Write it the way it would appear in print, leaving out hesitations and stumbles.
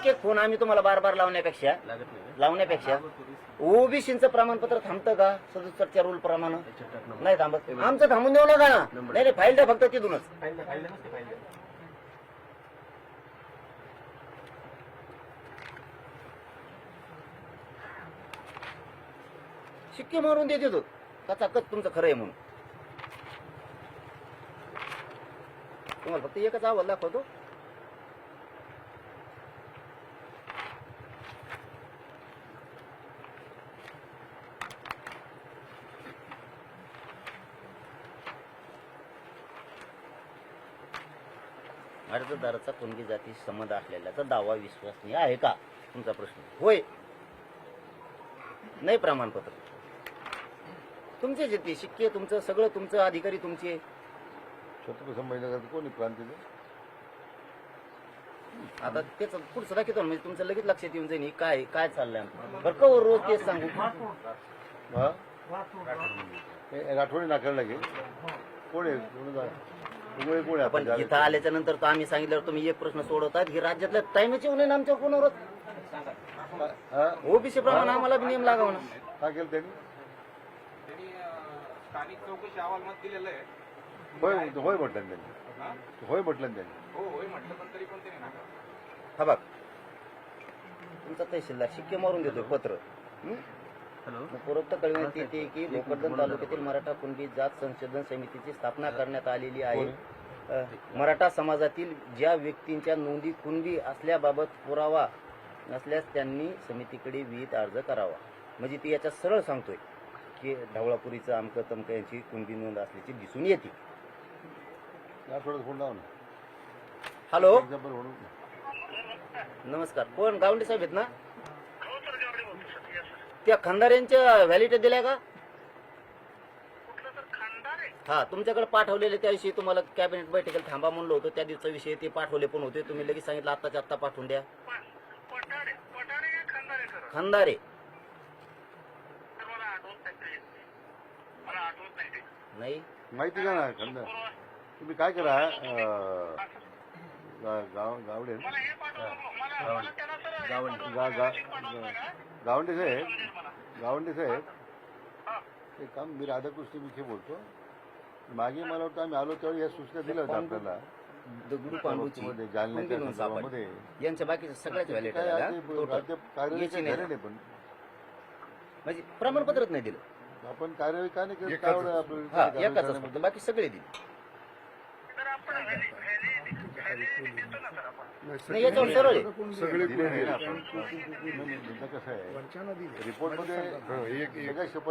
एक फोन आम्ही तुम्हाला बार बार लावण्यापेक्षा ओबीसीचं प्रमाणपत्र थांबतं का 67च्या रूल प्रमाणे? नाही थांबत. आमचं थांबून देऊ नका ना. नाही फाईल द्या फक्त तिथूनच. शिक्के मारून देते तो कचाकच तुमचं खरं आहे म्हणून. तुम्हाला फक्त एकच अहवाल दाखवतो. अर्जदाराचा कुणबी जाती संबंध असलेल्याचा दावा विश्वसनीय आहे का? तुमचा प्रश्न. होय. नाही प्रमाणपत्र तुमचेच येते. शिक्के तुमचं, सगळं तुमचं, अधिकारी तुमचे. छत्रपती संभाजीनगर कोणी क्रांतीचं? आता त्याच पुढचं दाखवतो म्हणजे तुमचं लगेच लक्षात येऊन जाईल काय काय चाललंय. बरं कवर रोज तेच सांगू. राठोडी नाकायला लागेल. कोण आहे? कोण आहे? पण इथं आल्याच्या नंतर तर आम्ही सांगितल्यावर तुम्ही एक प्रश्न सोडवतात की राज्यातल्या टाइमच येऊ नये ना आमच्या कोणावर. ओबीसी प्रमाणे आम्हाला नियम लागाव ना. काय केलं त्यांनी? स्थानिक चौकशी अहवाल मत दिलेलं आहे. होय म्हटलं त्यांनी. होय म्हटलं त्यांनी. हो होय म्हटलं पण तरी पण त्यांनी नाका. हा बघ तुमचा तहसीलदार शिक्के मारून देतोय पत्र. उपरोक्त कळविण्यात येते की भोकरदन तालुक्यातील मराठा कुणबी जात संशोधन समितीची स्थापना करण्यात आलेली आहे. मराठा समाजातील ज्या व्यक्तींच्या नोंदी कुणबी असल्याबाबत पुरावा नसल्यास त्यांनी समितीकडे विहित अर्ज करावा. म्हणजे ती याच्यात सरळ सांगतोय की ढवळापुरीचं अमकं तमकं यांची कुणबी नोंद असल्याची दिसून येते. हॅलो नमस्कार. कोण? गावंडे साहेब आहेत ना? त्या खंदाऱ्यांच्या व्हॅलिडिटी दिल्या का? हा तुमच्याकडे पाठवलेले त्याविषयी तुम्हाला कॅबिनेट बैठकीला थांबा म्हणलं होतं. त्या दिवसा विषयी ते पाठवले पण होते. तुम्ही लगेच सांगितलं आत्ताच्या आत्ता पाठवून द्या. खंदारे नाही माहिती का ना खंदा? तुम्ही काय करा गावडे साहेब ते काम मी राधाकृष्ण विखे बोलतो. मागे मला वाटतं आम्ही आलो त्यावेळी या सूचना दिल्या होत्या आपल्याला. दगडू पांडूची जालन्याच्या संदर्भामध्ये यांच्या बाकीच्या सगळ्याच व्हॅलिडिटी झाले पण म्हणजे प्रमाणपत्रच नाही दिलं. आपण कार्यवाही का नाही करत? एकाच फक्त बाकी सगळे दिले. नाही याच्यावर सरळ आहे. कसं आहे रिपोर्ट मध्ये